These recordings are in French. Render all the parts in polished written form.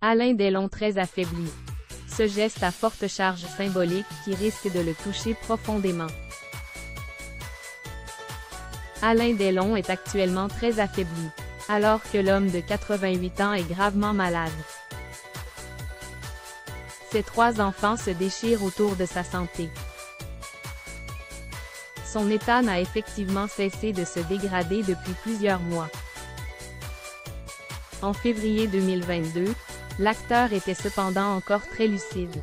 Alain Delon très affaibli. Ce geste à forte charge symbolique qui risque de le toucher profondément. Alain Delon est actuellement très affaibli, alors que l'homme de 88 ans est gravement malade. Ses 3 enfants se déchirent autour de sa santé. Son état n'a effectivement cessé de se dégrader depuis plusieurs mois. En février 2022, l'acteur était cependant encore très lucide.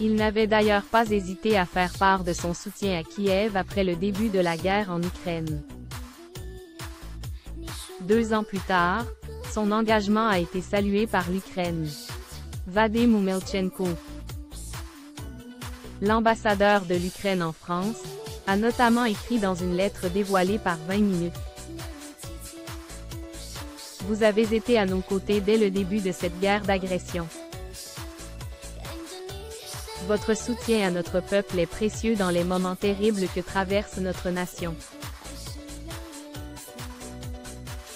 Il n'avait d'ailleurs pas hésité à faire part de son soutien à Kiev après le début de la guerre en Ukraine. 2 ans plus tard, son engagement a été salué par l'Ukraine. Vadim Umelchenko, l'ambassadeur de l'Ukraine en France, a notamment écrit dans une lettre dévoilée par 20 minutes. Vous avez été à nos côtés dès le début de cette guerre d'agression. Votre soutien à notre peuple est précieux dans les moments terribles que traverse notre nation.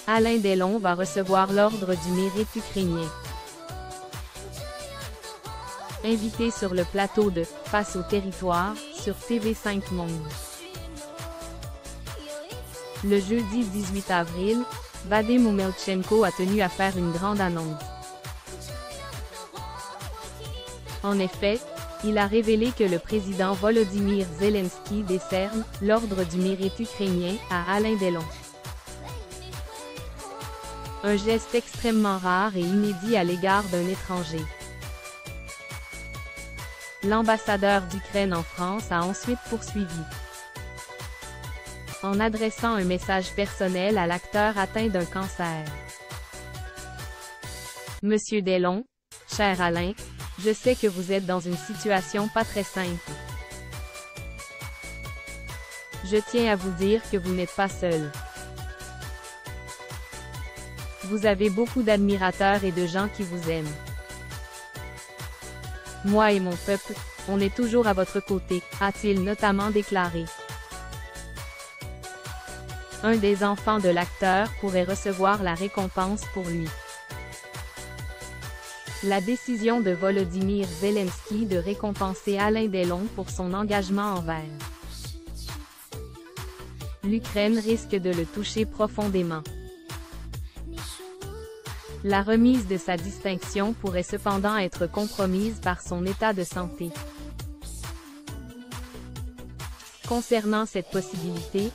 Alain Delon va recevoir l'Ordre du Mérite ukrainien. Invité sur le plateau de « Face au territoire » sur TV5 Monde. Le jeudi 18 avril, Vadim Umelchenko a tenu à faire une grande annonce. En effet, il a révélé que le président Volodymyr Zelensky décerne l'Ordre du Mérite ukrainien à Alain Delon. Un geste extrêmement rare et inédit à l'égard d'un étranger. L'ambassadeur d'Ukraine en France a ensuite poursuivi. En adressant un message personnel à l'acteur atteint d'un cancer. Monsieur Delon, cher Alain, je sais que vous êtes dans une situation pas très simple. Je tiens à vous dire que vous n'êtes pas seul. Vous avez beaucoup d'admirateurs et de gens qui vous aiment. Moi et mon peuple, on est toujours à votre côté, a-t-il notamment déclaré. Un des enfants de l'acteur pourrait recevoir la récompense pour lui. La décision de Volodymyr Zelensky de récompenser Alain Delon pour son engagement envers l'Ukraine risque de le toucher profondément. La remise de sa distinction pourrait cependant être compromise par son état de santé. Concernant cette possibilité,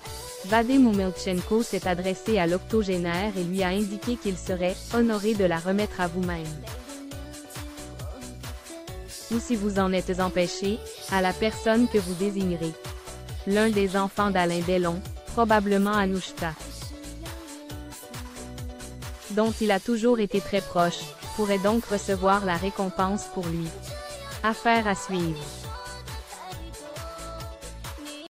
Vadim Umelchenko s'est adressé à l'octogénaire et lui a indiqué qu'il serait « honoré de la remettre à vous-même ». Ou si vous en êtes empêché, à la personne que vous désignerez. L'un des enfants d'Alain Delon, probablement Anouchka, dont il a toujours été très proche, pourrait donc recevoir la récompense pour lui. Affaire à suivre.